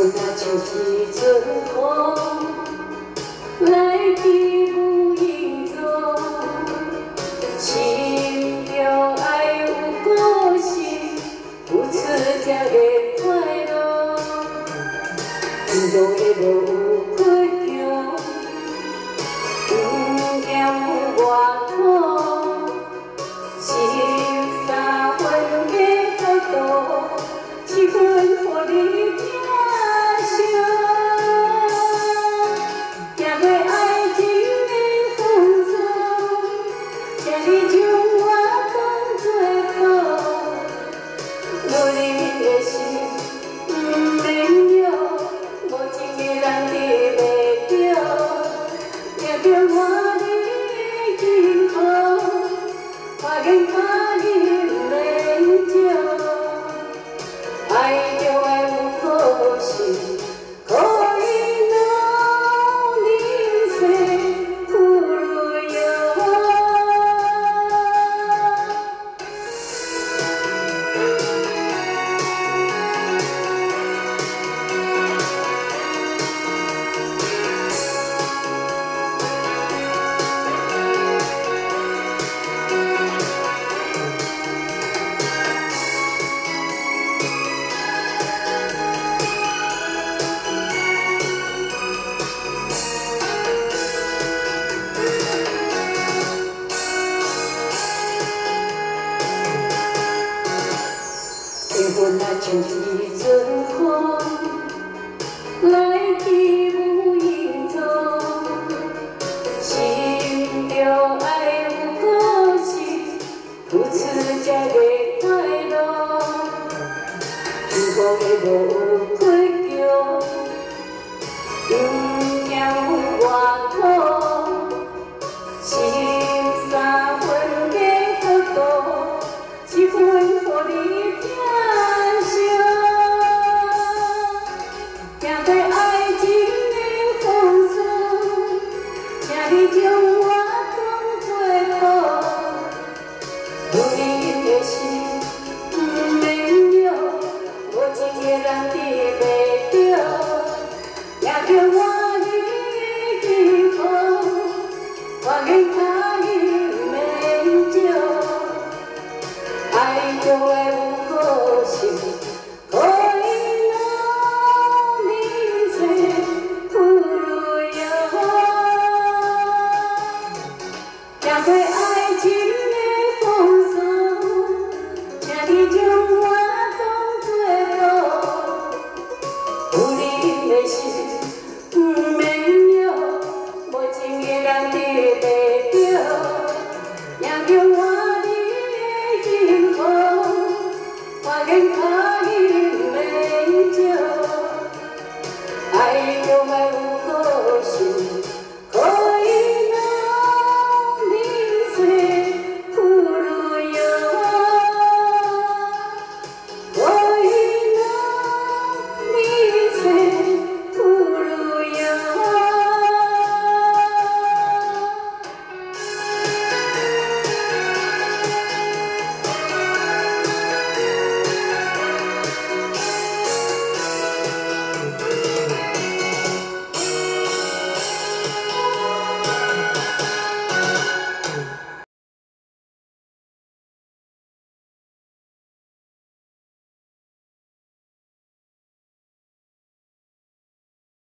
阮若像迄阵风，来去无影踪。心着爱有故事，付出才会快乐。天路的路有困强，不惊有外苦。13分的角度，一分予你疼惜。行过爱情的风霜，请你将我当作宝。努力的心不免用，无一个人得袂着，赢着我的幸福，花言花语免少。爱着爱有故事，可以让人生不如意。缘分若像迄阵风，来去无影踪。心着爱有故事，付出才会快乐。幸福的路有困强，不惊有外苦。13分的角度，一分予你疼惜。行过爱情的风霜，请你将我当作宝。有你的心不免用，无一个人得袂着，赢着我的幸福，花言花语免少。爱着爱有故事，可以让人生不如意。行过爱情的风霜，请你将我当作宝。有你的心。